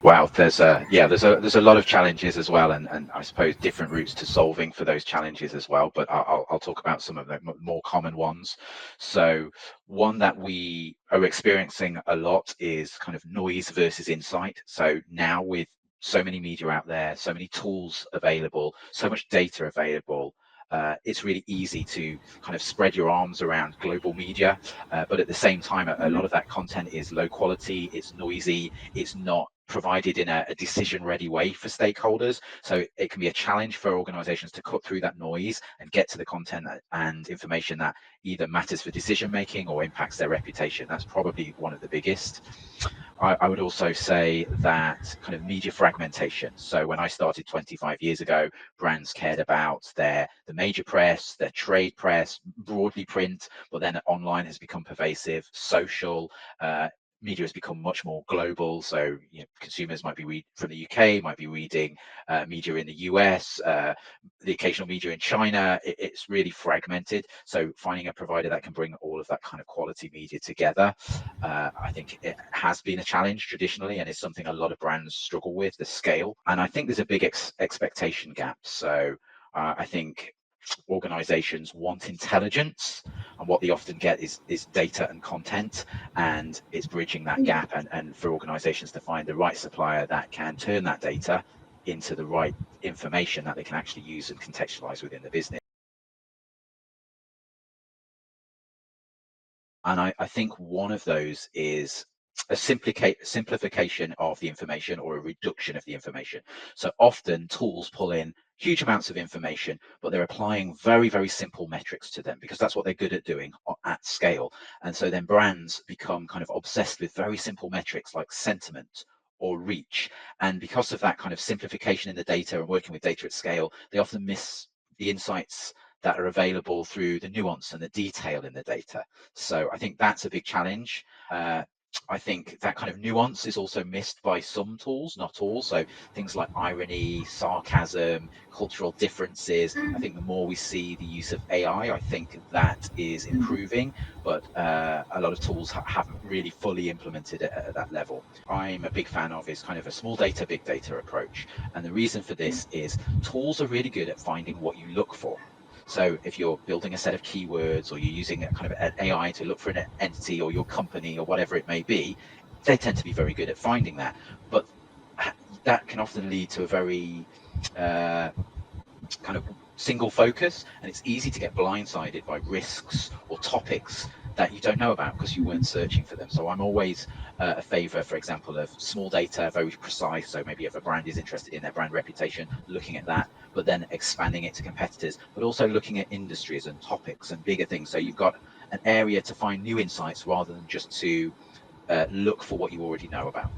Wow, there's a lot of challenges as well, and I suppose different routes to solving for those challenges as well. But I'll talk about some of the more common ones. So one that we are experiencing a lot is kind of noise versus insight. So now with so many media out there, so many tools available, so much data available. It's really easy to kind of spread your arms around global media, but at the same time, a lot of that content is low quality, it's noisy, it's not provided in a decision ready way for stakeholders. So it can be a challenge for organizations to cut through that noise and get to the content and information that either matters for decision making or impacts their reputation. That's probably one of the biggest. I would also say that kind of media fragmentation. So when I started 25 years ago, brands cared about the major press, their trade press, broadly print, but then online has become pervasive, social. Media has become much more global. So consumers might be from the UK, might be reading media in the US, the occasional media in China. It's really fragmented. So finding a provider that can bring all of that kind of quality media together, I think it has been a challenge traditionally, and it's something a lot of brands struggle with, the scale. And I think there's a big expectation gap. So I think organizations want intelligence, and what they often get is data and content, and it's bridging that gap, and for organizations to find the right supplier that can turn that data into the right information that they can actually use and contextualize within the business. And I think one of those is a simplification of the information or a reduction of the information. So often tools pull in huge amounts of information, but they're applying very, very simple metrics to them because that's what they're good at doing at scale. And so then brands become kind of obsessed with very simple metrics like sentiment or reach. And because of that kind of simplification in the data and working with data at scale, they often miss the insights that are available through the nuance and the detail in the data. So I think that's a big challenge. I think that kind of nuance is also missed by some tools, not all. So things like irony, sarcasm, cultural differences. I think the more we see the use of AI, I think that is improving, but a lot of tools haven't really fully implemented it at that level. I'm a big fan of is kind of a small data, big data approach. And the reason for this is tools are really good at finding what you look for. So if you're building a set of keywords or you're using a kind of an AI to look for an entity or your company or whatever it may be, they tend to be very good at finding that. But that can often lead to a very kind of single focus, and it's easy to get blindsided by risks or topics that you don't know about because you weren't searching for them. So I'm always a favor, for example, of small data, very precise. So maybe if a brand is interested in their brand reputation, looking at that, but then expanding it to competitors, but also looking at industries and topics and bigger things. So you've got an area to find new insights rather than just to look for what you already know about.